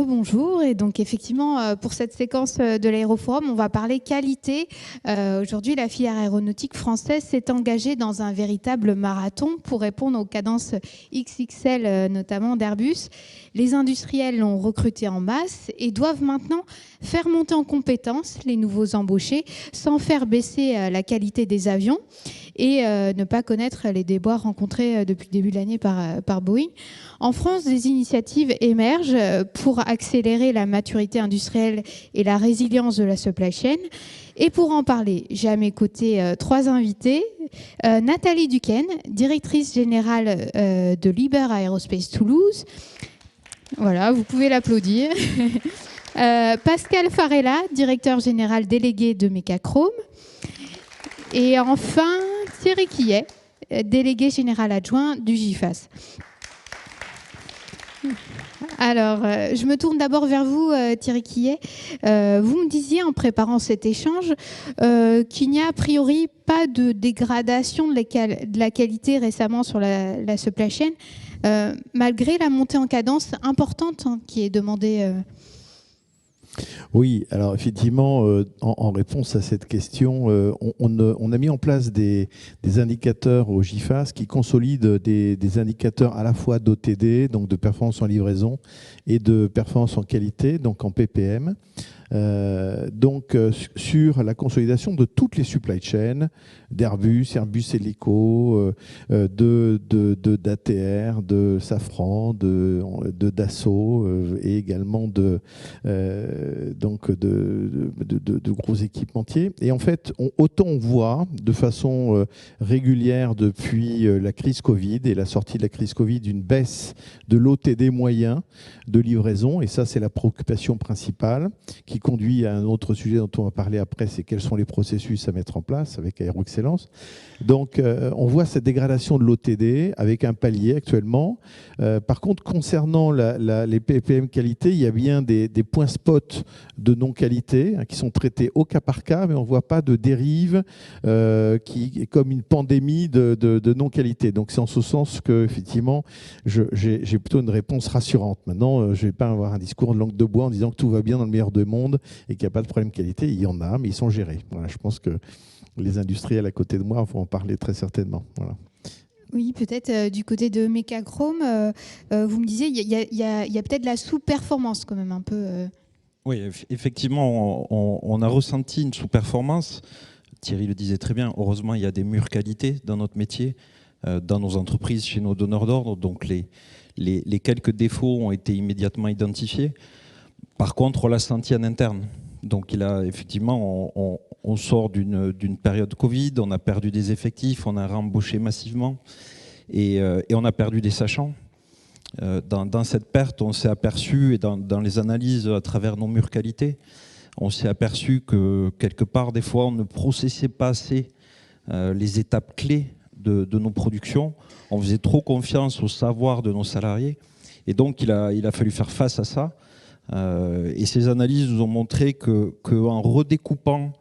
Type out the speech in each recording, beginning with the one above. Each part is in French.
Rebonjour, et donc effectivement pour cette séquence de l'Aéroforum, on va parler qualité. Aujourd'hui, la filière aéronautique française s'est engagée dans un véritable marathon pour répondre aux cadences XXL, notamment d'Airbus. Les industriels l'ont recruté en masse et doivent maintenant faire monter en compétences les nouveaux embauchés sans faire baisser la qualité des avions et ne pas connaître les déboires rencontrés depuis le début de l'année par Boeing. En France, des initiatives émergent pour accélérer la maturité industrielle et la résilience de la supply chain. Et pour en parler, j'ai à mes côtés trois invités. Nathalie Duquesne, directrice générale de Liebherr Aerospace Toulouse. Voilà, vous pouvez l'applaudir. Pascal Farella, directeur général délégué de Mecachrome. Et enfin, Thierry Quillet, délégué général adjoint du GIFAS. Alors, je me tourne d'abord vers vous, Thierry Quillet. Vous me disiez en préparant cet échange qu'il n'y a a priori pas de dégradation de la qualité récemment sur la supply chain, malgré la montée en cadence importante qui est demandée. Oui, alors effectivement, en réponse à cette question, on a mis en place des indicateurs au GIFAS qui consolident des indicateurs à la fois d'OTD, donc de performance en livraison, et de performance en qualité, donc en PPM. Sur la consolidation de toutes les supply chains d'Airbus, Airbus Hélico, d'ATR, de Safran, de Dassault et également de gros équipementiers. Et en fait, autant on voit de façon régulière depuis la crise Covid et la sortie de la crise Covid une baisse de l'OTD moyen de livraison, et ça c'est la préoccupation principale qui conduit à un autre sujet dont on va parler après, c'est quels sont les processus à mettre en place avec Aéro-Excellence. Donc on voit cette dégradation de l'OTD avec un palier actuellement. Par contre, concernant les PPM qualité, il y a bien des points spots de non-qualité qui sont traités au cas par cas, mais on ne voit pas de dérive qui est comme une pandémie de non-qualité. Donc c'est en ce sens que effectivement, j'ai plutôt une réponse rassurante. Maintenant, je ne vais pas avoir un discours de langue de bois en disant que tout va bien dans le meilleur des mondes et qu'il n'y a pas de problème de qualité. Il y en a, mais ils sont gérés. Voilà, je pense que les industriels à côté de moi vont en parler très certainement. Voilà. Oui, peut-être du côté de Mecachrome, vous me disiez, il y a peut-être de la sous-performance quand même un peu. Oui, effectivement, on a ressenti une sous-performance. Thierry le disait très bien, heureusement, il y a des murs qualité dans notre métier, dans nos entreprises, chez nos donneurs d'ordre. Donc les quelques défauts ont été immédiatement identifiés. Par contre, on l'a senti en interne. Donc effectivement, on sort d'une période Covid, on a perdu des effectifs, on a rembauché massivement et on a perdu des sachants. Dans cette perte, on s'est aperçu, et dans les analyses à travers nos murs qualité, on s'est aperçu que quelque part, des fois, on ne processait pas assez les étapes clés de nos productions. On faisait trop confiance au savoir de nos salariés. Et donc, il a fallu faire face à ça. Et ces analyses nous ont montré qu'en redécoupant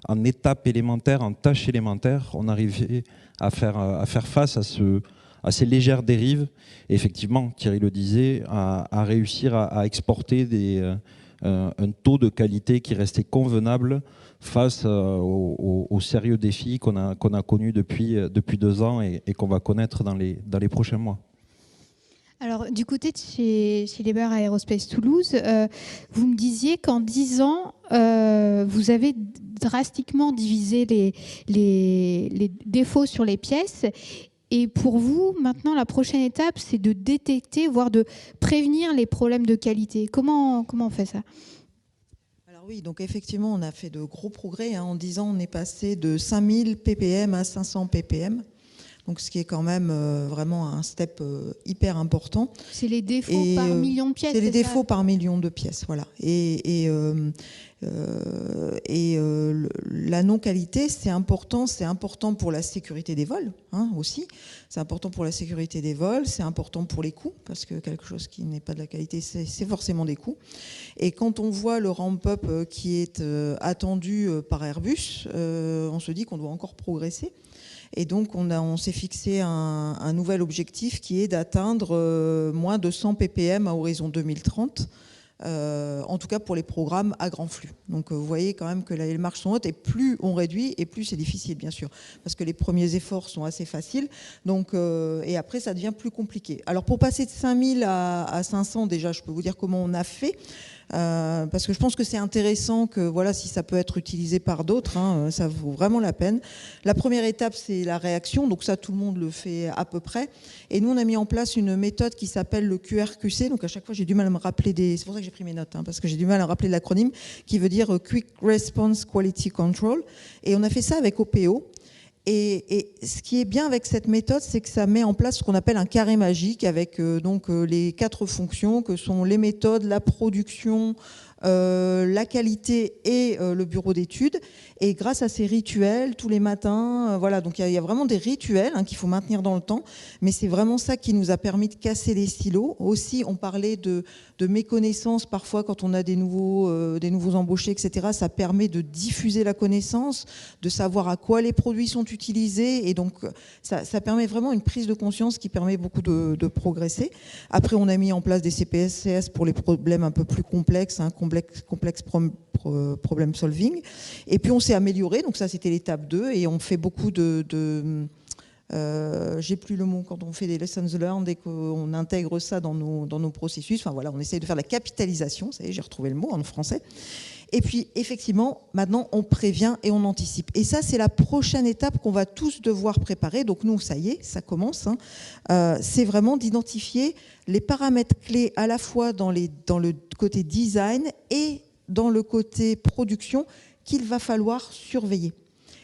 en étapes élémentaires, en tâches élémentaires, on arrivait à faire face à ces légères dérives. Et effectivement, Thierry le disait, à réussir à exporter un taux de qualité qui restait convenable face aux sérieux défis qu'on a connus depuis 2 ans et qu'on va connaître dans les prochains mois. Alors, du côté de chez Liebherr Aerospace Toulouse, vous me disiez qu'en 10 ans, vous avez drastiquement divisé les défauts sur les pièces. Et pour vous, maintenant, la prochaine étape, c'est de détecter, voire de prévenir les problèmes de qualité. Comment on fait ça ? Alors oui, donc effectivement, on a fait de gros progrès. En 10 ans, on est passé de 5000 ppm à 500 ppm. Donc, ce qui est quand même vraiment un step hyper important. C'est les défauts par million de pièces. C'est les défauts par million de pièces, voilà. Et la non-qualité, c'est important pour la sécurité des vols aussi. C'est important pour la sécurité des vols, c'est important pour les coûts, parce que quelque chose qui n'est pas de la qualité, c'est forcément des coûts. Et quand on voit le ramp-up qui est attendu par Airbus, on se dit qu'on doit encore progresser. Et donc, on s'est fixé un nouvel objectif qui est d'atteindre moins de 100 ppm à horizon 2030 en tout cas pour les programmes à grand flux. Donc vous voyez quand même que là, les marges sont hautes, et plus on réduit, et plus c'est difficile, bien sûr, parce que les premiers efforts sont assez faciles, donc, et après ça devient plus compliqué. Alors pour passer de 5000 à 500, déjà, je peux vous dire comment on a fait. Parce que je pense que c'est intéressant que, voilà, si ça peut être utilisé par d'autres, hein, ça vaut vraiment la peine. La première étape, c'est la réaction, donc ça tout le monde le fait à peu près, et nous on a mis en place une méthode qui s'appelle le QRQC, donc à chaque fois j'ai du mal à me rappeler c'est pour ça que j'ai pris mes notes, hein, parce que j'ai du mal à rappeler l'acronyme, qui veut dire Quick Response Quality Control, et on a fait ça avec OPO. Et ce qui est bien avec cette méthode, c'est que ça met en place ce qu'on appelle un carré magique avec les 4 fonctions que sont les méthodes, la production, la qualité et le bureau d'études. Et grâce à ces rituels, tous les matins, voilà, donc il y a vraiment des rituels qu'il faut maintenir dans le temps, mais c'est vraiment ça qui nous a permis de casser les silos. Aussi, on parlait de méconnaissance parfois quand on a des nouveaux embauchés, etc. Ça permet de diffuser la connaissance, de savoir à quoi les produits sont utilisés, et donc ça permet vraiment une prise de conscience qui permet beaucoup de progresser. Après, on a mis en place des CPS-CS pour les problèmes un peu plus complexes, complexe problem solving. Et puis on s'est amélioré, donc ça c'était l'étape 2, et on fait beaucoup j'ai plus le mot, quand on fait des lessons learned et qu'on intègre ça dans nos processus. Enfin voilà, on essaye de faire de la capitalisation, ça y est, j'ai retrouvé le mot en français. Et puis effectivement, maintenant on prévient et on anticipe. Et ça, c'est la prochaine étape qu'on va tous devoir préparer. Donc nous, ça y est, ça commence. C'est vraiment d'identifier les paramètres clés à la fois dans le côté design et dans le côté production qu'il va falloir surveiller.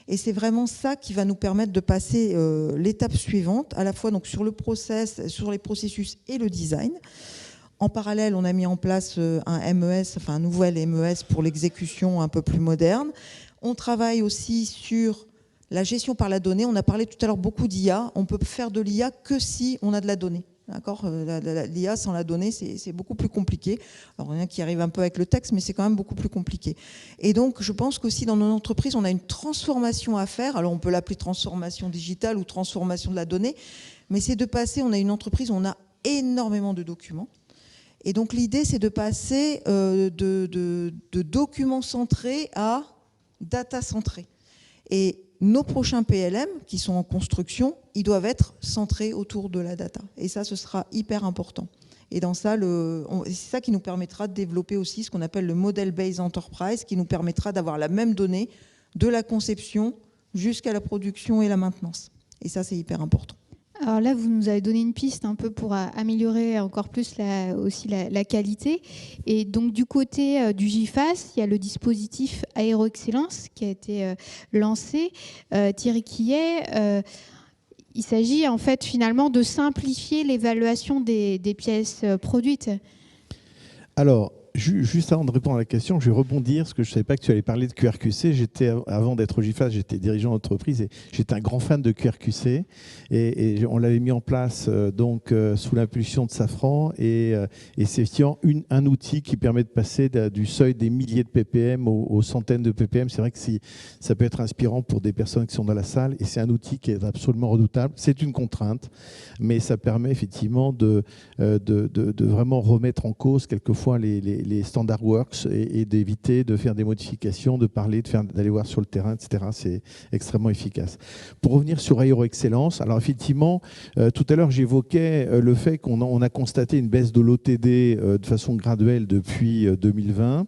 Et c'est vraiment ça qui va nous permettre de passer l'étape suivante, à la fois donc sur le process, sur les processus et le design. En parallèle, on a mis en place un nouvel MES pour l'exécution un peu plus moderne. On travaille aussi sur la gestion par la donnée. On a parlé tout à l'heure beaucoup d'IA. On peut faire de l'IA que si on a de la donnée. D'accord, l'IA sans la donnée, c'est beaucoup plus compliqué. Alors, rien qui arrive un peu avec le texte, mais c'est quand même beaucoup plus compliqué. Et donc, je pense qu'aussi dans nos entreprises, on a une transformation à faire. Alors, on peut l'appeler transformation digitale ou transformation de la donnée, mais c'est de passer, on a une entreprise où on a énormément de documents. Et donc, l'idée, c'est de passer de documents centrés à data centrés. Et nos prochains PLM, qui sont en construction, ils doivent être centrés autour de la data. Et ça, ce sera hyper important. Et dans ça, c'est ça qui nous permettra de développer aussi ce qu'on appelle le Model Based Enterprise, qui nous permettra d'avoir la même donnée de la conception jusqu'à la production et la maintenance. Et ça, c'est hyper important. Alors là, vous nous avez donné une piste un peu pour améliorer encore plus la qualité. Et donc, du côté du GIFAS, il y a le dispositif Aéroexcellence qui a été lancé. Thierry Quillet, il s'agit en fait finalement de simplifier l'évaluation des pièces produites. Alors, juste avant de répondre à la question, je vais rebondir, parce que je ne savais pas que tu allais parler de QRQC. Avant d'être au GIFAS, j'étais dirigeant d'entreprise et j'étais un grand fan de QRQC. Et on l'avait mis en place sous l'impulsion de Safran. Et c'est effectivement un outil qui permet de passer du seuil des milliers de ppm aux centaines de ppm. C'est vrai que ça peut être inspirant pour des personnes qui sont dans la salle. Et c'est un outil qui est absolument redoutable. C'est une contrainte, mais ça permet effectivement de vraiment remettre en cause quelquefois les standard works et d'éviter de faire des modifications, de parler, d'aller voir sur le terrain, etc. C'est extrêmement efficace. Pour revenir sur Aéroexcellence, alors effectivement, tout à l'heure j'évoquais le fait qu'on a constaté une baisse de l'OTD de façon graduelle depuis 2020.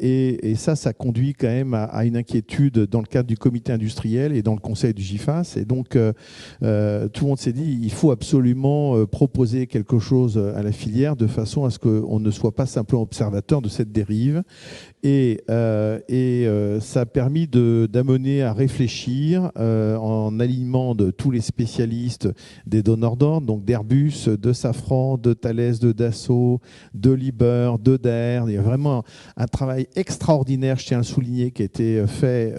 Et ça conduit quand même à une inquiétude dans le cadre du comité industriel et dans le conseil du GIFAS. Et donc, tout le monde s'est dit il faut absolument proposer quelque chose à la filière de façon à ce qu'on ne soit pas simplement observateur de cette dérive. Et ça a permis d'amener à réfléchir en alignement de tous les spécialistes des donneurs d'ordre, donc d'Airbus, de Safran, de Thales, de Dassault, de Liebherr, de Daher. Il y a vraiment un travail extraordinaire, je tiens à le souligner, qui a été fait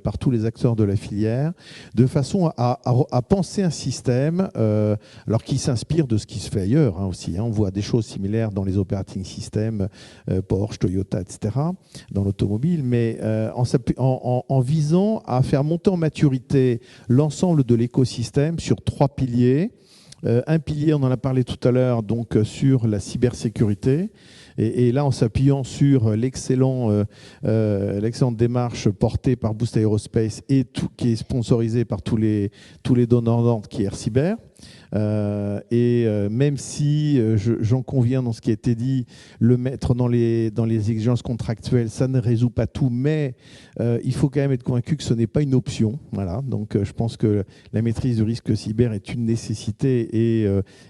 par tous les acteurs de la filière, de façon à penser un système alors qui s'inspire de ce qui se fait ailleurs aussi. On voit des choses similaires dans les operating systems, Porsche, Toyota, etc., dans l'automobile, mais en visant à faire monter en maturité l'ensemble de l'écosystème sur 3 piliers. Un pilier, on en a parlé tout à l'heure, donc sur la cybersécurité. Et là, en s'appuyant sur l'excellente démarche portée par Boost Aerospace et qui est sponsorisée par tous les donneurs d'ordre qui est AirCyber. Même si j'en conviens dans ce qui a été dit, le mettre dans les exigences contractuelles, ça ne résout pas tout, mais il faut quand même être convaincu que ce n'est pas une option. Voilà. Donc je pense que la maîtrise du risque cyber est une nécessité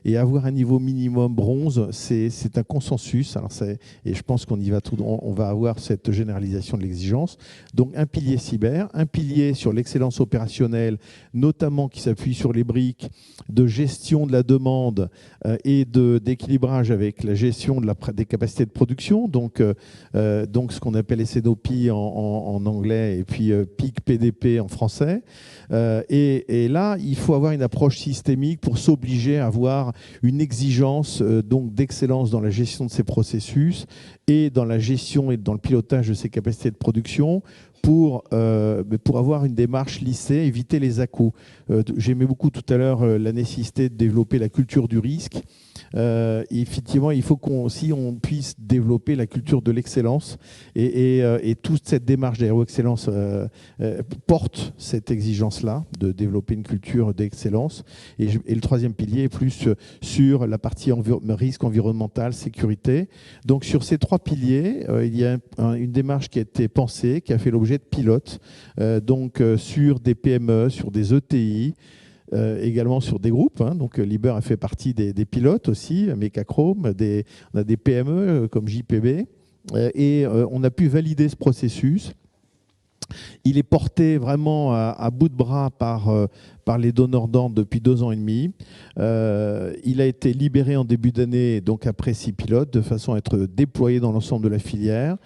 et avoir un niveau minimum bronze, c'est un consensus. Alors et je pense on va avoir cette généralisation de l'exigence. Donc un pilier cyber, un pilier sur l'excellence opérationnelle, notamment qui s'appuie sur les briques de gestion de la demande et d'équilibrage avec la gestion des capacités de production, donc ce qu'on appelle SNOP en anglais et puis PIC PDP en français. Et là, il faut avoir une approche systémique pour s'obliger à avoir une exigence donc d'excellence dans la gestion de ces processus et dans la gestion et dans le pilotage de ces capacités de production pour avoir une démarche lissée, éviter les à-coups. J'aimais beaucoup tout à l'heure la nécessité de développer la culture du risque. Effectivement, il faut qu'on puisse développer la culture de l'excellence et toute cette démarche d'aéro-excellence porte cette exigence-là de développer une culture d'excellence. Et le troisième pilier est plus sur la partie risque environnemental, sécurité. Donc sur ces trois piliers, il y a une démarche qui a été pensée, qui a fait l'objet de pilotes, sur des PME, sur des ETI, également sur des groupes. Donc Liber a fait partie des pilotes aussi, Mecachrome, on a des PME comme JPB, et on a pu valider ce processus. Il est porté vraiment à bout de bras par les donneurs d'ordre depuis 2 ans et demi. Il a été libéré en début d'année, donc après 6 pilotes, de façon à être déployé dans l'ensemble de la filière.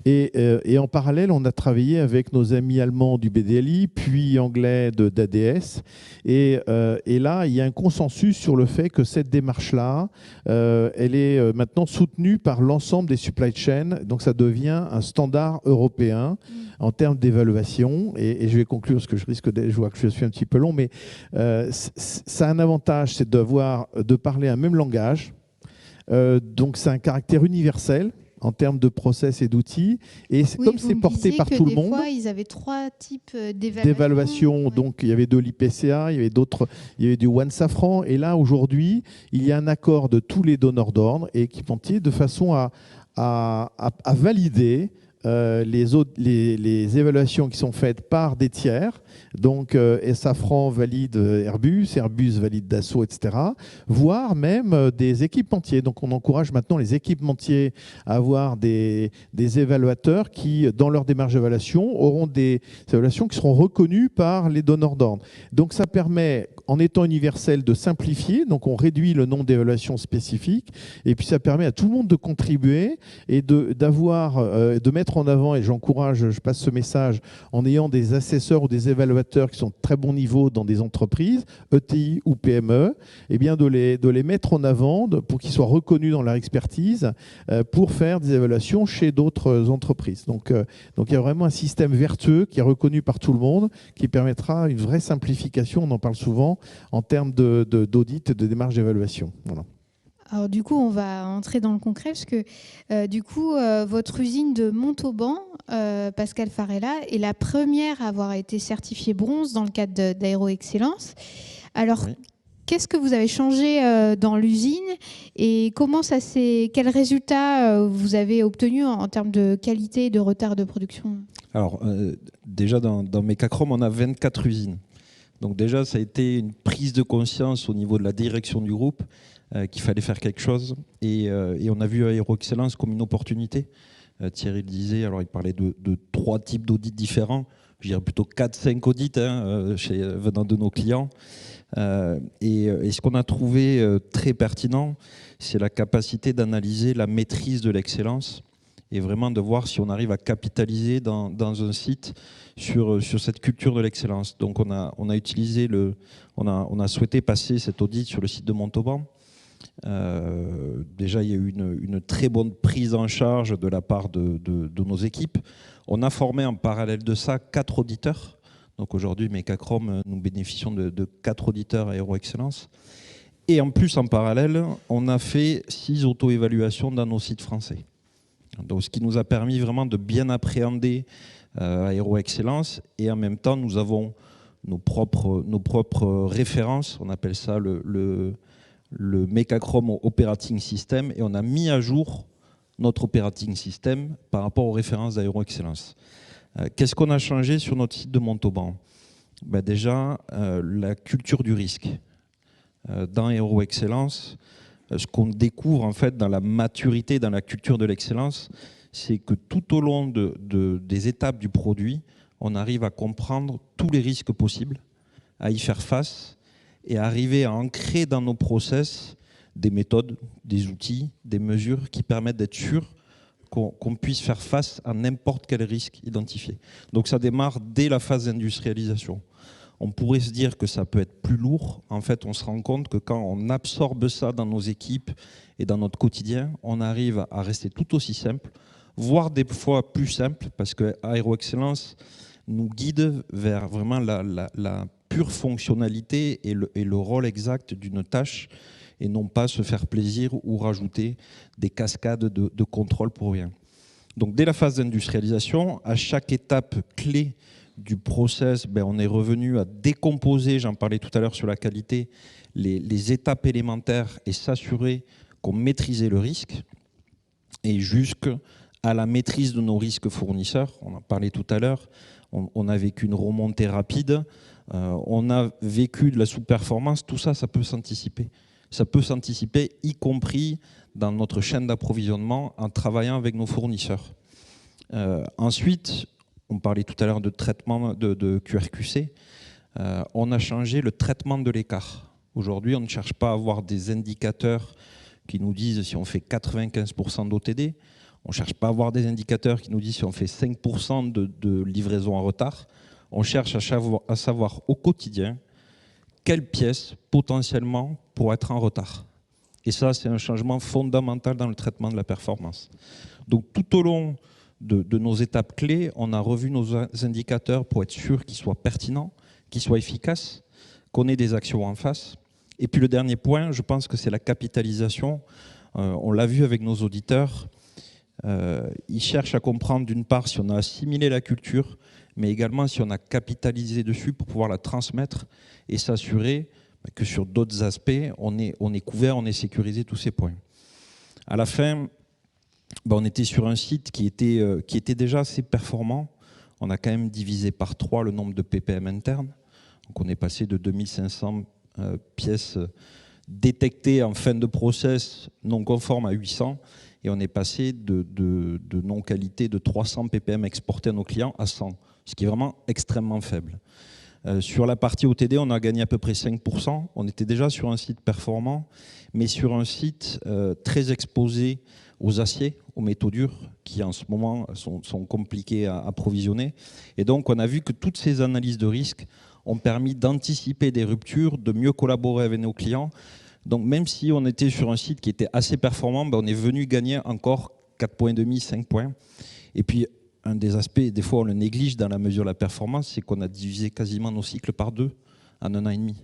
Et en parallèle, on a travaillé avec nos amis allemands du BDLI, puis anglais d'ADS. Et là, il y a un consensus sur le fait que cette démarche-là, elle est maintenant soutenue par l'ensemble des supply chains. Donc ça devient un standard européen en termes d'évaluation. Et je vais conclure parce que je vois que je suis un petit peu long, mais ça a un avantage, c'est de parler un même langage. Donc c'est un caractère universel en termes de process et d'outils. Et comme c'est porté par tout le monde. Des fois, ils avaient 3 types d'évaluation. Ouais. Donc il y avait de l'IPCA, il y avait du One Safran. Et là, aujourd'hui, il y a un accord de tous les donneurs d'ordre et équipementiers de façon à valider les évaluations qui sont faites par des tiers. Donc Safran valide Airbus valide Dassault, etc. Voire même des équipementiers. Donc on encourage maintenant les équipementiers à avoir des évaluateurs qui, dans leur démarche d'évaluation, auront des évaluations qui seront reconnues par les donneurs d'ordre. Donc ça permet, en étant universel, de simplifier. Donc on réduit le nombre d'évaluations spécifiques. Et puis ça permet à tout le monde de contribuer et de mettre en avant, et je passe ce message, en ayant des assesseurs ou des évaluateurs qui sont de très bon niveau dans des entreprises, ETI ou PME, eh bien de les mettre en avant pour qu'ils soient reconnus dans leur expertise pour faire des évaluations chez d'autres entreprises. Donc il y a vraiment un système vertueux qui est reconnu par tout le monde, qui permettra une vraie simplification, on en parle souvent, en termes d'audit et de démarche d'évaluation. Voilà. Alors du coup, on va entrer dans le concret parce que votre usine de Montauban, Pascal Farella, est la première à avoir été certifiée bronze dans le cadre d'Aéro-Excellence. Alors, oui. Qu'est-ce que vous avez changé dans l'usine et quels résultats vous avez obtenus en termes de qualité et de retard de production? Alors, déjà dans Mecachrome, on a 24 usines. Donc déjà, ça a été une prise de conscience au niveau de la direction du groupe qu'il fallait faire quelque chose. Et on a vu Aéro-Excellence comme une opportunité. Thierry le disait, alors il parlait de 3 types d'audits différents. Je dirais plutôt 4-5 audits venant de nos clients. Et ce qu'on a trouvé très pertinent, c'est la capacité d'analyser la maîtrise de l'excellence et vraiment de voir si on arrive à capitaliser dans un site sur cette culture de l'excellence. Donc on a utilisé on a souhaité passer cet audit sur le site de Montauban. Déjà, il y a eu une très bonne prise en charge de la part de nos équipes. On a formé en parallèle de ça 4 auditeurs. Donc aujourd'hui, Mecachrome, nous bénéficions de 4 auditeurs Aéro-Excellence. Et en plus, en parallèle, on a fait 6 auto-évaluations dans nos sites français. Donc, ce qui nous a permis vraiment de bien appréhender Aéro-Excellence. Et en même temps, nous avons nos propres références. On appelle ça le Mecachrome Operating System. Et on a mis à jour notre operating system par rapport aux références d'Aéro-Excellence. Qu'est-ce qu'on a changé sur notre site de Montauban? Déjà, la culture du risque. Dans Aéro-Excellence, ce qu'on découvre en fait dans la maturité, dans la culture de l'excellence, c'est que tout au long des étapes du produit, on arrive à comprendre tous les risques possibles, à y faire face et à arriver à ancrer dans nos process des méthodes, des outils, des mesures qui permettent d'être sûr qu'on puisse faire face à n'importe quel risque identifié. Donc ça démarre dès la phase d'industrialisation. On pourrait se dire que ça peut être plus lourd. En fait, on se rend compte que quand on absorbe ça dans nos équipes et dans notre quotidien, on arrive à rester tout aussi simple, voire des fois plus simple, parce que Aéro-Excellence nous guide vers vraiment la pure fonctionnalité et le rôle exact d'une tâche, et non pas se faire plaisir ou rajouter des cascades de contrôle pour rien. Donc dès la phase d'industrialisation, à chaque étape clé du process, on est revenu à décomposer, j'en parlais tout à l'heure sur la qualité, les étapes élémentaires et s'assurer qu'on maîtrisait le risque, et jusqu'à la maîtrise de nos risques fournisseurs. On en parlait tout à l'heure, on a vécu une remontée rapide, on a vécu de la sous-performance, tout ça, ça peut s'anticiper. Ça peut s'anticiper, y compris dans notre chaîne d'approvisionnement, en travaillant avec nos fournisseurs. Ensuite, on parlait tout à l'heure de traitement de QRQC, on a changé le traitement de l'écart. Aujourd'hui, on ne cherche pas à avoir des indicateurs qui nous disent si on fait 95% d'OTD, on ne cherche pas à avoir des indicateurs qui nous disent si on fait 5% de livraison en retard, on cherche à savoir au quotidien quelle pièce potentiellement pourrait être en retard. Et ça, c'est un changement fondamental dans le traitement de la performance. Donc tout au long de nos étapes clés, on a revu nos indicateurs pour être sûr qu'ils soient pertinents, qu'ils soient efficaces, qu'on ait des actions en face. Et puis le dernier point, je pense que c'est la capitalisation. On l'a vu avec nos auditeurs, ils cherchent à comprendre d'une part si on a assimilé la culture, mais également si on a capitalisé dessus pour pouvoir la transmettre et s'assurer que sur d'autres aspects, on est couvert, on est sécurisé tous ces points. À la fin, on était sur un site qui était déjà assez performant. On a quand même divisé par 3 le nombre de ppm internes. Donc on est passé de 2500 pièces détectées en fin de process non conformes à 800. Et on est passé de non-qualité de 300 ppm exportés à nos clients à 100, ce qui est vraiment extrêmement faible. Sur la partie OTD, on a gagné à peu près 5%. On était déjà sur un site performant, mais sur un site très exposé aux aciers, aux métaux durs, qui en ce moment sont compliqués à approvisionner. Et donc, on a vu que toutes ces analyses de risque ont permis d'anticiper des ruptures, de mieux collaborer avec nos clients. Donc, même si on était sur un site qui était assez performant, on est venu gagner encore 4,5 points, 5 points. Et puis, un des aspects, des fois on le néglige dans la mesure de la performance, c'est qu'on a divisé quasiment nos cycles par 2 en 1 an et demi.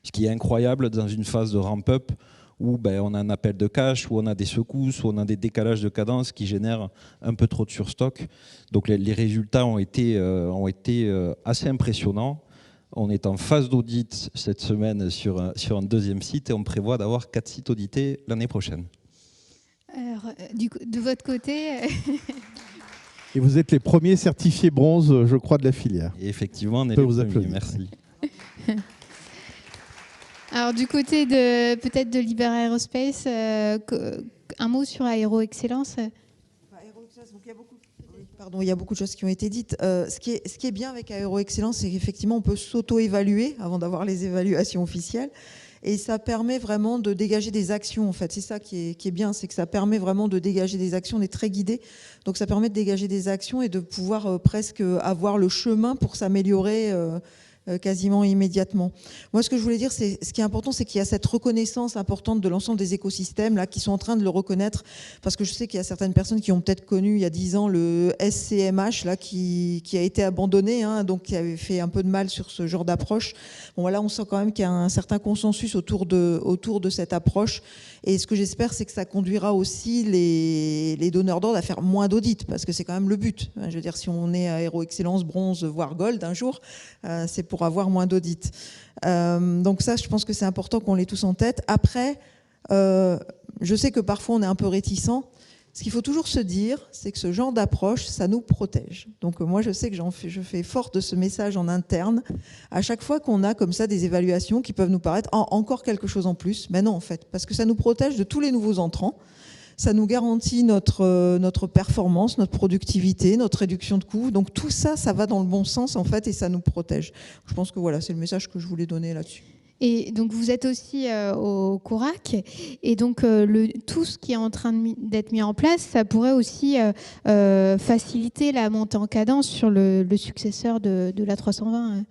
Ce qui est incroyable dans une phase de ramp-up où on a un appel de cash, où on a des secousses, où on a des décalages de cadence qui génèrent un peu trop de surstock. Donc les résultats ont été assez impressionnants. On est en phase d'audit cette semaine sur un deuxième site et on prévoit d'avoir 4 sites audités l'année prochaine. Alors, de votre côté... Et vous êtes les premiers certifiés bronze, je crois, de la filière. Et effectivement, on est les premiers. applaudir. Merci. Alors, du côté peut-être de Liber Aerospace, un mot sur Aéro-Excellence. Il y a beaucoup de choses qui ont été dites. Ce qui est bien avec Aéro-Excellence, c'est qu'effectivement, on peut s'auto-évaluer avant d'avoir les évaluations officielles. Et ça permet vraiment de dégager des actions, en fait. C'est ça qui est bien, c'est que ça permet vraiment de dégager des actions. On est très guidé, donc ça permet de dégager des actions et de pouvoir presque avoir le chemin pour s'améliorer quasiment immédiatement. Moi, ce que je voulais dire, ce qui est important, c'est qu'il y a cette reconnaissance importante de l'ensemble des écosystèmes là, qui sont en train de le reconnaître, parce que je sais qu'il y a certaines personnes qui ont peut-être connu il y a 10 ans le SCMH là, qui a été abandonné, hein, donc qui avait fait un peu de mal sur ce genre d'approche. Bon, voilà, on sent quand même qu'il y a un certain consensus autour de cette approche. Et ce que j'espère, c'est que ça conduira aussi les donneurs d'ordre à faire moins d'audits, parce que c'est quand même le but. Je veux dire, si on est à Aéro Excellence, bronze, voire gold un jour, c'est pour avoir moins d'audits. Donc ça, je pense que c'est important qu'on l'ait tous en tête. Après, je sais que parfois on est un peu réticent. Ce qu'il faut toujours se dire, c'est que ce genre d'approche, ça nous protège. Donc moi, je sais que je fais fort de ce message en interne. À chaque fois qu'on a comme ça des évaluations qui peuvent nous paraître encore quelque chose en plus, mais non en fait, parce que ça nous protège de tous les nouveaux entrants. Ça nous garantit notre performance, notre productivité, notre réduction de coûts. Donc tout ça, ça va dans le bon sens en fait et ça nous protège. Je pense que voilà, c'est le message que je voulais donner là-dessus. Et donc vous êtes aussi au CORAC, et donc tout ce qui est en train d'être mis en place, ça pourrait aussi faciliter la montée en cadence sur le successeur de l'A320.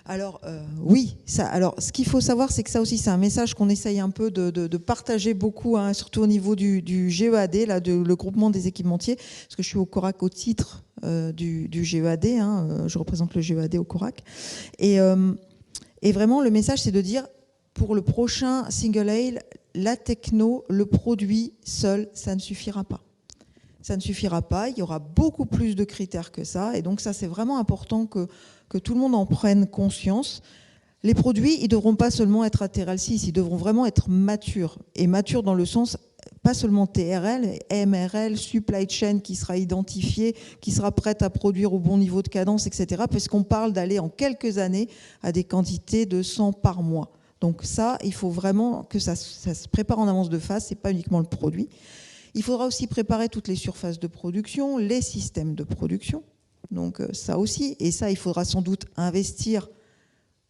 Alors oui, alors ce qu'il faut savoir, c'est que ça aussi, c'est un message qu'on essaye un peu de partager beaucoup, hein, surtout au niveau du GEAD, là, le groupement des équipementiers, parce que je suis au CORAC au titre du GEAD, hein, je représente le GEAD au CORAC. Et vraiment, le message, c'est de dire, pour le prochain single aisle, la techno, le produit seul, ça ne suffira pas. Ça ne suffira pas, il y aura beaucoup plus de critères que ça. Et donc ça, c'est vraiment important que tout le monde en prenne conscience. Les produits, ils ne devront pas seulement être à TRL6, ils devront vraiment être matures. Et matures dans le sens, pas seulement TRL, MRL, supply chain qui sera identifié, qui sera prête à produire au bon niveau de cadence, etc. Parce qu'on parle d'aller en quelques années à des quantités de 100 par mois. Donc ça, il faut vraiment que ça se prépare en avance de phase, ce n'est pas uniquement le produit. Il faudra aussi préparer toutes les surfaces de production, les systèmes de production. Donc ça aussi, et ça, il faudra sans doute investir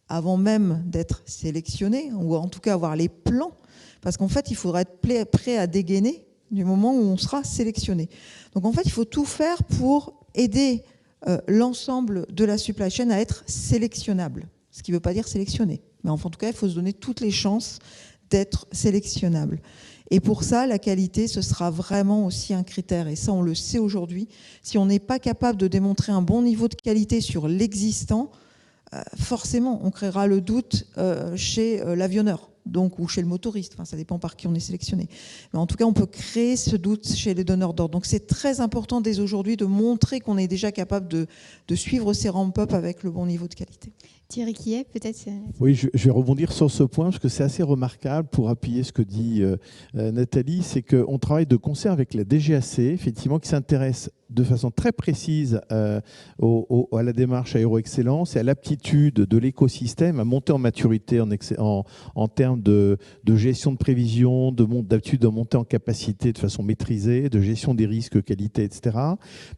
avant même d'être sélectionné, ou en tout cas avoir les plans, parce qu'en fait, il faudra être prêt à dégainer du moment où on sera sélectionné. Donc en fait, il faut tout faire pour aider l'ensemble de la supply chain à être sélectionnable, ce qui ne veut pas dire sélectionné, mais en tout cas, il faut se donner toutes les chances d'être sélectionnable. Et pour ça, la qualité, ce sera vraiment aussi un critère. Et ça, on le sait aujourd'hui. Si on n'est pas capable de démontrer un bon niveau de qualité sur l'existant, forcément, on créera le doute chez l'avionneur, donc, ou chez le motoriste. Enfin, ça dépend par qui on est sélectionné. Mais en tout cas, on peut créer ce doute chez les donneurs d'ordre. Donc, c'est très important dès aujourd'hui de montrer qu'on est déjà capable de suivre ces ramp-up avec le bon niveau de qualité. Thierry Quillet, peut-être. Oui, je vais rebondir sur ce point parce que c'est assez remarquable pour appuyer ce que dit Nathalie, c'est qu'on travaille de concert avec la DGAC, effectivement, qui s'intéresse de façon très précise à la démarche Aéro-Excellence et à l'aptitude de l'écosystème à monter en maturité en termes de gestion de prévision, d'aptitude de monter en capacité de façon maîtrisée, de gestion des risques, qualité, etc.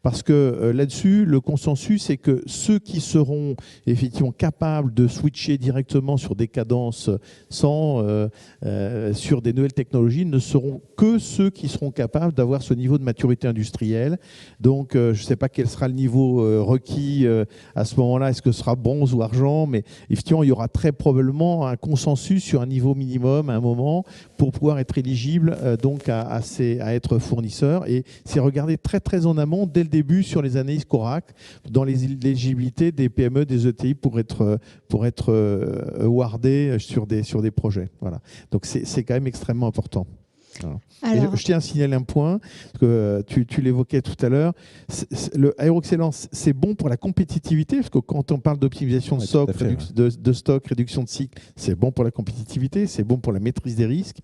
Parce que là-dessus, le consensus, c'est que ceux qui seront effectivement capables de switcher directement sur des cadences sur des nouvelles technologies ne seront que ceux qui seront capables d'avoir ce niveau de maturité industrielle. Donc, je ne sais pas quel sera le niveau requis à ce moment-là. Est-ce que ce sera bronze ou argent? Mais effectivement, il y aura très probablement un consensus sur un niveau minimum à un moment pour pouvoir être éligible donc à être fournisseur. Et c'est regarder très, très en amont, dès le début, sur les analyses CORAC, dans les éligibilités des PME, des ETI pour être awardés sur des projets. Voilà. Donc, c'est quand même extrêmement important. Alors, je tiens à signaler un point, que tu l'évoquais tout à l'heure. Le Aéro-Excellence, c'est bon pour la compétitivité, parce que quand on parle d'optimisation de stock, réduction de cycle, c'est bon pour la compétitivité, c'est bon pour la maîtrise des risques.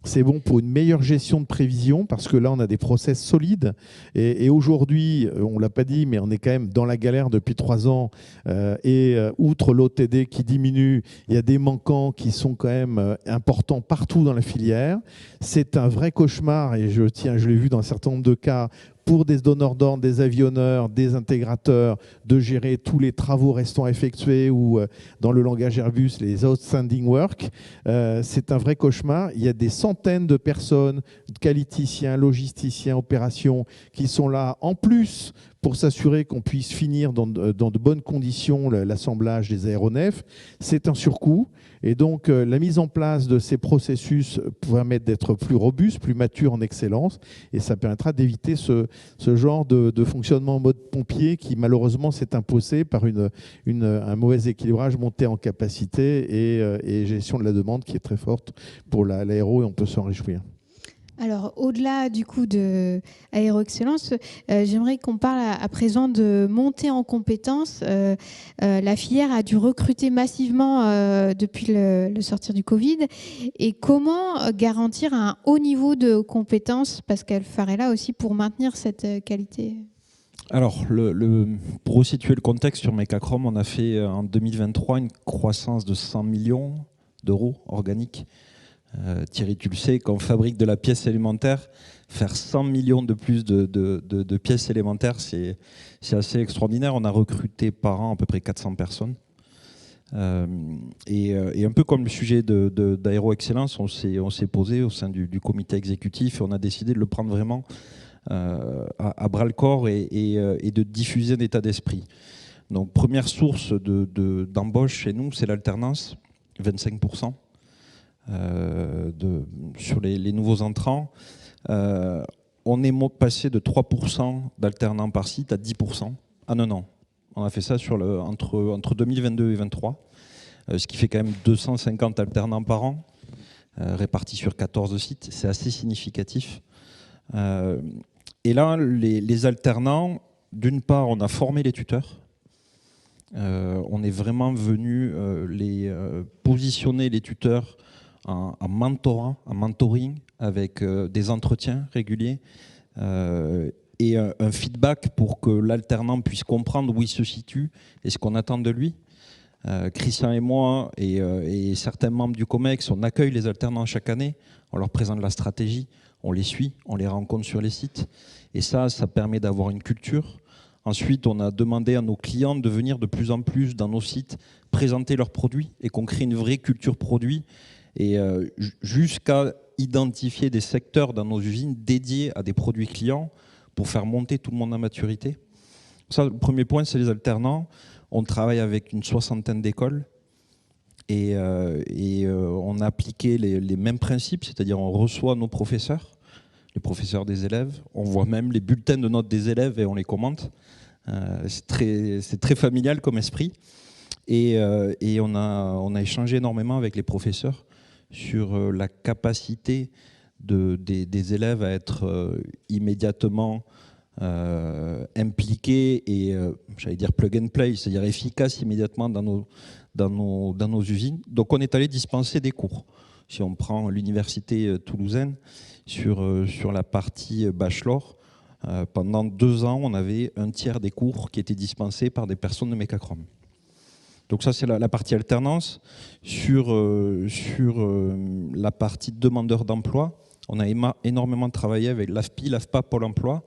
C'est bon pour une meilleure gestion de prévision parce que là, on a des process solides. Et aujourd'hui, on ne l'a pas dit, mais on est quand même dans la galère depuis 3 ans. Outre l'OTD qui diminue, il y a des manquants qui sont quand même importants partout dans la filière. C'est un vrai cauchemar et je l'ai vu dans un certain nombre de cas pour des donneurs d'ordre, des avionneurs, des intégrateurs, de gérer tous les travaux restants effectués ou, dans le langage Airbus, les outstanding work. C'est un vrai cauchemar. Il y a des centaines de personnes, qualiticiens, logisticiens, opérations, qui sont là en plus pour s'assurer qu'on puisse finir dans de bonnes conditions l'assemblage des aéronefs. C'est un surcoût. Et donc, la mise en place de ces processus permettre d'être plus robuste, plus mature en excellence. Et ça permettra d'éviter ce genre de fonctionnement en mode pompier qui, malheureusement, s'est imposé par un mauvais équilibrage, montée en capacité et gestion de la demande qui est très forte pour l'aéro, et on peut s'en réjouir. Alors, au-delà du coup de Aéro-Excellence, j'aimerais qu'on parle à présent de montée en compétences. La filière a dû recruter massivement depuis le sortir du Covid. Et comment garantir un haut niveau de compétences, Pascal Farella, aussi pour maintenir cette qualité? Alors, pour resituer le contexte sur Mecachrome, on a fait en 2023 une croissance de 100 millions d'euros organiques. Thierry, tu le sais, quand on fabrique de la pièce élémentaire, faire 100 millions de plus de pièces élémentaires, c'est assez extraordinaire. On a recruté par an à peu près 400 personnes. Et un peu comme le sujet d'Aéro-Excellence, on s'est posé au sein du comité exécutif et on a décidé de le prendre vraiment à bras-le-corps et de diffuser un état d'esprit. Donc, première source d'embauche chez nous, c'est l'alternance, 25%. Sur les nouveaux entrants, on est passé de 3% d'alternants par site à 10% en un an. On a fait ça entre 2022 et 2023, ce qui fait quand même 250 alternants par an, répartis sur 14 sites. C'est assez significatif. Et là, les alternants, d'une part, on a formé les tuteurs. On est vraiment venu positionner les tuteurs en mentoring, avec des entretiens réguliers et un feedback pour que l'alternant puisse comprendre où il se situe et ce qu'on attend de lui. Christian et moi et certains membres du COMEX, on accueille les alternants chaque année, on leur présente la stratégie, on les suit, on les rencontre sur les sites. Et ça permet d'avoir une culture. Ensuite, on a demandé à nos clients de venir de plus en plus dans nos sites présenter leurs produits et qu'on crée une vraie culture produit et jusqu'à identifier des secteurs dans nos usines dédiés à des produits clients pour faire monter tout le monde en maturité. Ça, le premier point, c'est les alternants. On travaille avec une 60aine d'écoles et on a appliqué les mêmes principes, c'est-à-dire on reçoit nos professeurs, les professeurs des élèves, on voit même les bulletins de notes des élèves et on les commente. C'est très familial comme esprit. Et on a échangé énormément avec les professeurs sur la capacité des élèves à être immédiatement impliqués et, j'allais dire, plug and play, c'est-à-dire efficaces immédiatement dans nos usines. Donc on est allé dispenser des cours. Si on prend l'université toulousaine, sur la partie bachelor, pendant 2 ans, on avait un tiers des cours qui étaient dispensés par des personnes de Mecachrome. Donc ça, c'est la partie alternance. Sur la partie demandeur d'emploi, on a énormément travaillé avec l'AFPI, l'AFPA, Pôle emploi.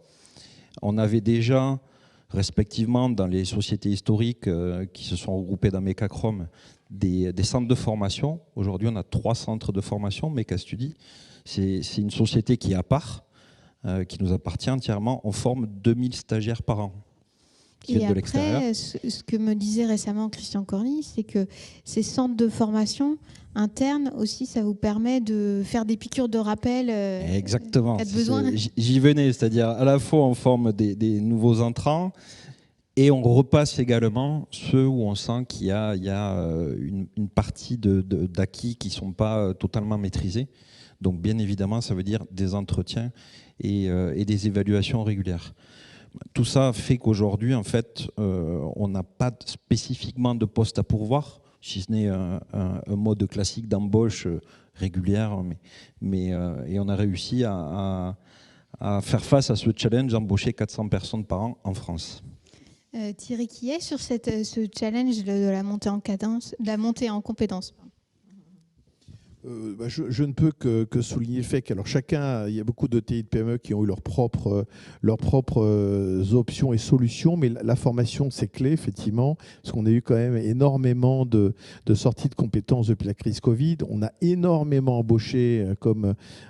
On avait déjà, respectivement, dans les sociétés historiques qui se sont regroupées dans Mecachrome, des centres de formation. Aujourd'hui, on a 3 centres de formation, Mecastudie. C'est une société qui est à part, qui nous appartient entièrement. On forme 2000 stagiaires par an. Et après, ce que me disait récemment Christian Corny, c'est que ces centres de formation internes aussi, ça vous permet de faire des piqûres de rappel. Exactement. En cas de besoin. J'y venais, c'est-à-dire à la fois on forme des nouveaux entrants et on repasse également ceux où on sent qu'il y a une partie d'acquis qui ne sont pas totalement maîtrisés. Donc bien évidemment, ça veut dire des entretiens et des évaluations régulières. Tout ça fait qu'aujourd'hui, en fait, on n'a pas spécifiquement de poste à pourvoir, si ce n'est un mode classique d'embauche régulière. Et on a réussi à faire face à ce challenge d'embaucher 400 personnes par an en France. Thierry, qui est sur ce challenge de la montée en cadence, de la montée en compétences? Je ne peux que souligner le fait qu'alors chacun, il y a beaucoup d'ETI de PME qui ont eu leurs propres options et solutions, mais la formation, c'est clé, effectivement, parce qu'on a eu quand même énormément de sorties de compétences depuis la crise Covid. On a énormément embauché,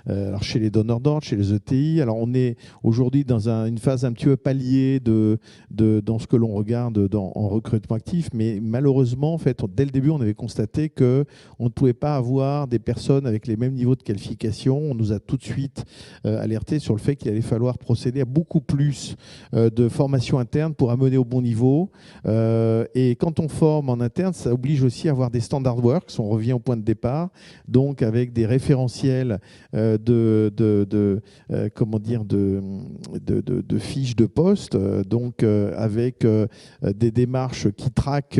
alors chez les donneurs d'ordre, chez les ETI. Alors, on est aujourd'hui dans une phase un petit peu palier dans ce que l'on regarde en recrutement actif, mais malheureusement, en fait, dès le début, on avait constaté qu'on ne pouvait pas avoir des personnes avec les mêmes niveaux de qualification. On nous a tout de suite alerté sur le fait qu'il allait falloir procéder à beaucoup plus de formation interne pour amener au bon niveau. Et quand on forme en interne, ça oblige aussi à avoir des standard works. On revient au point de départ, donc avec des référentiels de fiches de poste, donc avec des démarches qui traquent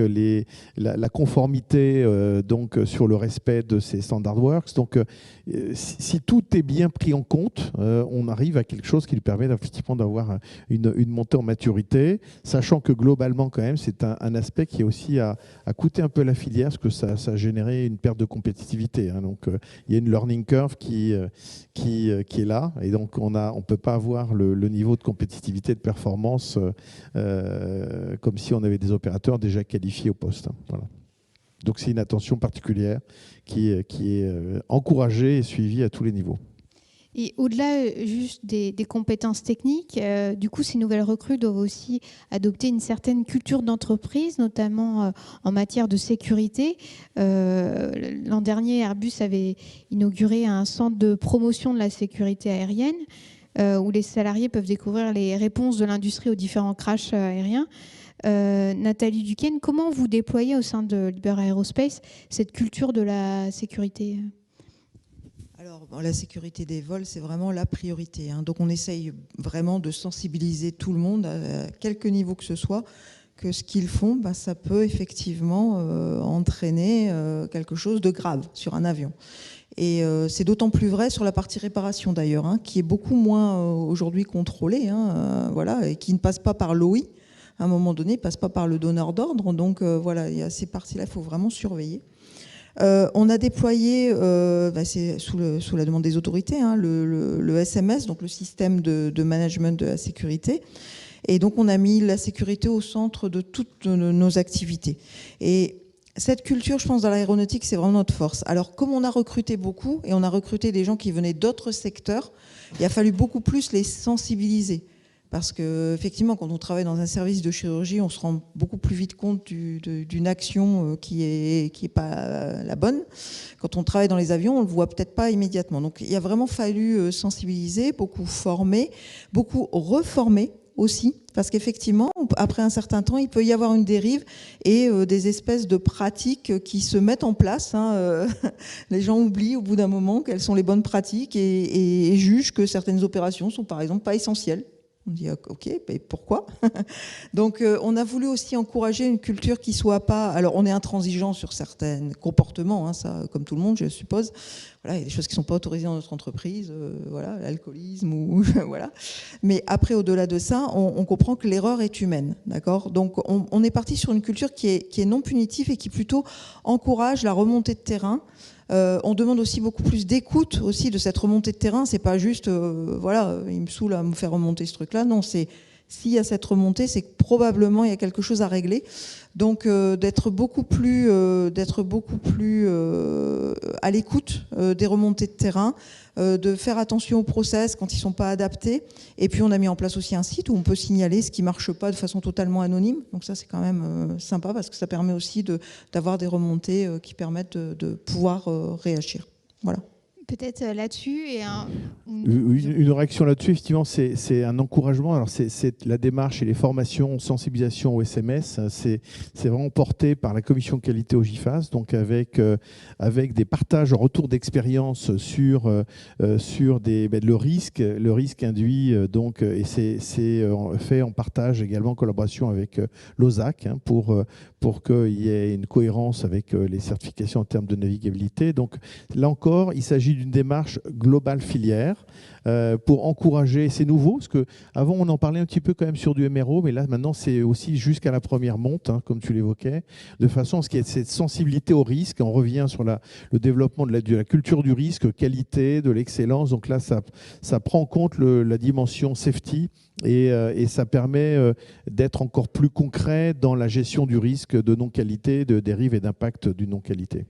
la conformité donc sur le respect de ces standard works. Donc, si tout est bien pris en compte, on arrive à quelque chose qui lui permet effectivement d'avoir une montée en maturité, sachant que globalement, quand même, c'est un aspect qui est aussi à coûter un peu la filière, parce que ça a généré une perte de compétitivité. Donc, il y a une learning curve qui est là, et donc on ne peut pas avoir le niveau de compétitivité, de performance comme si on avait des opérateurs déjà qualifiés au poste. Voilà. Donc c'est une attention particulière qui est encouragée et suivie à tous les niveaux. Et au-delà juste des compétences techniques, du coup, ces nouvelles recrues doivent aussi adopter une certaine culture d'entreprise, notamment en matière de sécurité. L'an dernier, Airbus avait inauguré un centre de promotion de la sécurité aérienne où les salariés peuvent découvrir les réponses de l'industrie aux différents crashs aériens. Nathalie Duquesne, comment vous déployez au sein de Liber Aerospace cette culture de la sécurité ? Alors, la sécurité des vols, c'est vraiment la priorité. Donc, on essaye vraiment de sensibiliser tout le monde, à quelque niveau que ce soit, que ce qu'ils font, ça peut effectivement entraîner quelque chose de grave sur un avion. Et c'est d'autant plus vrai sur la partie réparation d'ailleurs, qui est beaucoup moins aujourd'hui contrôlée, voilà, et qui ne passe pas par l'OI. À un moment donné, ne passe pas par le donneur d'ordre. Donc voilà, il y a ces parties-là, il faut vraiment surveiller. On a déployé, c'est sous la demande des autorités, le SMS, donc le système de management de la sécurité. Et donc on a mis la sécurité au centre de toutes nos activités. Et cette culture, je pense, dans l'aéronautique, c'est vraiment notre force. Alors, comme on a recruté beaucoup, et on a recruté des gens qui venaient d'autres secteurs, il a fallu beaucoup plus les sensibiliser. Parce qu'effectivement, quand on travaille dans un service de chirurgie, on se rend beaucoup plus vite compte d'une action qui est pas la bonne. Quand on travaille dans les avions, on ne le voit peut-être pas immédiatement. Donc, il a vraiment fallu sensibiliser, beaucoup former, beaucoup reformer aussi, parce qu'effectivement, après un certain temps, il peut y avoir une dérive et des espèces de pratiques qui se mettent en place. Les gens oublient au bout d'un moment quelles sont les bonnes pratiques et jugent que certaines opérations sont par exemple pas essentielles. On dit ok, mais pourquoi? Donc on a voulu aussi encourager une culture qui soit pas. Alors on est intransigeant sur certains comportements, ça comme tout le monde, je suppose. Voilà, il y a des choses qui sont pas autorisées dans notre entreprise, voilà, l'alcoolisme ou voilà. Mais après, au-delà de ça, on comprend que l'erreur est humaine, d'accord? Donc on est parti sur une culture qui est non punitive et qui plutôt encourage la remontée de terrain. On demande aussi beaucoup plus d'écoute aussi de cette remontée de terrain. C'est pas juste, voilà, il me saoule à me faire remonter ce truc-là. Non, c'est s'il y a cette remontée, c'est que probablement il y a quelque chose à régler. Donc d'être beaucoup plus à l'écoute des remontées de terrain, de faire attention aux process quand ils sont pas adaptés. Et puis on a mis en place aussi un site où on peut signaler ce qui marche pas de façon totalement anonyme. Donc ça c'est quand même sympa parce que ça permet aussi d'avoir des remontées qui permettent de pouvoir réagir. Voilà. Peut-être là-dessus une réaction là-dessus, effectivement, c'est un encouragement. Alors c'est la démarche et les formations, sensibilisation au SMS, c'est vraiment porté par la commission qualité au GIFAS, donc avec des partages en retour d'expérience sur le risque induit, donc et c'est fait en partage également en collaboration avec l'OSAC pour qu'il y ait une cohérence avec les certifications en termes de navigabilité. Donc là encore, il s'agit d'une démarche globale filière pour encourager, c'est nouveau, parce qu'avant on en parlait un petit peu quand même sur du MRO, mais là maintenant c'est aussi jusqu'à la première monte, hein, comme tu l'évoquais, de façon à ce qu'il y ait cette sensibilité au risque. On revient sur le développement de la culture du risque, qualité, de l'excellence. Donc là, ça prend en compte la dimension safety et ça permet d'être encore plus concret dans la gestion du risque de non-qualité, de dérive et d'impact d'une non-qualité.